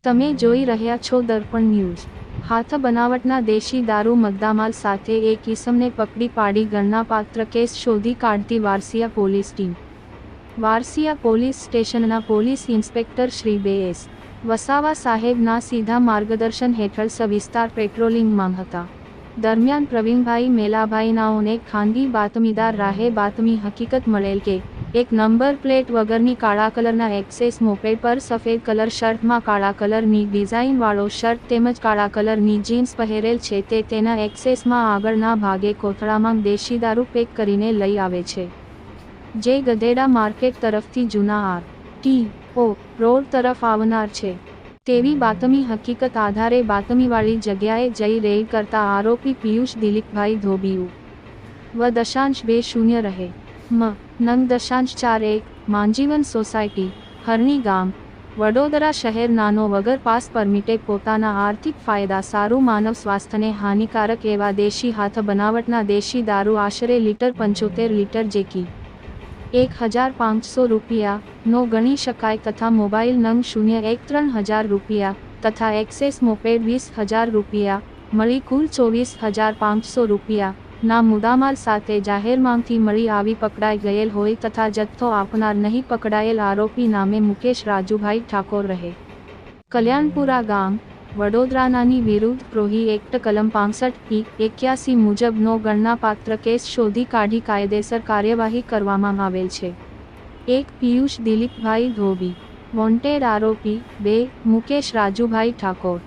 તમે જોઈ રહ્યા છો દર્પણ ન્યૂઝ। હાથ બનાવટના દેશી દારૂ મદ્દામાલ સાથે એક ઈસમને પકડી પાડી ગણનાપાત્ર કેસ શોધી કાઢતી Varasiya police team. Varasiya police સ્ટેશનના police inspector Shri B.S. Vasava સાહેબના સીધા માર્ગદર્શન હેઠળ સવિસ્તાર પેટ્રોલિંગમાં હતા। દરમિયાન પ્રવીણભાઈ મેલાભાઈ નાઓને ખાનગી બાતમીદાર રાહે બાતમી હકીકત મળેલ કે એક નંબર પ્લેટ વગરની કાળા કલરના એક્સેસ મોપેડ પર સફેદ કલર શર્ટમાં કાળા કલરની ડિઝાઇનવાળો શર્ટ તેમજ કાળા કલરની જીન્સ પહેરેલ છે તે તેના એક્સેસમાં આગળના ભાગે કોથળામાં દેશી દારૂ પેક કરીને લઈ આવે છે, જે ગધેડા માર્કેટ તરફથી જૂના R.T.O. રોડ તરફ આવનાર છે તેવી બાતમી હકીકત આધારે બાતમીવાળી જગ્યાએ જઈ રેડ કરતા આરોપી પિયુષ દિલીપભાઈ ધોબીયુ વ.20 રહે મ.41 માંજીવન સોસાયટી હરણી ગામ વડોદરા શહેર નાનો વગર પાસ પરમિટે પોતાના આર્થિક ફાયદા સારું માનવ સ્વાસ્થ્યને હાનિકારક એવા દેશી હાથ બનાવટના દેશી દારૂ આશરે લીટર 75 લીટર જે કી 1500 રૂપિયાનો ગણી શકાય તથા મોબાઈલ નંગ 013,000 રૂપિયા તથા એક્સેસ મોપેડ 20,000 રૂપિયા મળી કુલ 24,500 રૂપિયા ના મુદ્દામાલ સાથે જાહેરમાંથી મળી આવી પકડાઈ ગયેલ હોય તથા જથ્થો આપનાર નહીં પકડાયેલ આરોપી નામે મુકેશ રાજુભાઈ ઠાકોર રહે કલ્યાણપુરા ગામ વડોદરાનાની વિરુદ્ધ પ્રોહી એક્ટ કલમ 65(81) મુજબનો ગણનાપાત્ર કેસ શોધી કાઢી કાયદેસર કાર્યવાહી કરવામાં આવેલ છે। એક પિયુષ દિલીપભાઈ ધોબી વોન્ટેડ આરોપી 2 મુકેશ રાજુભાઈ ઠાકોર।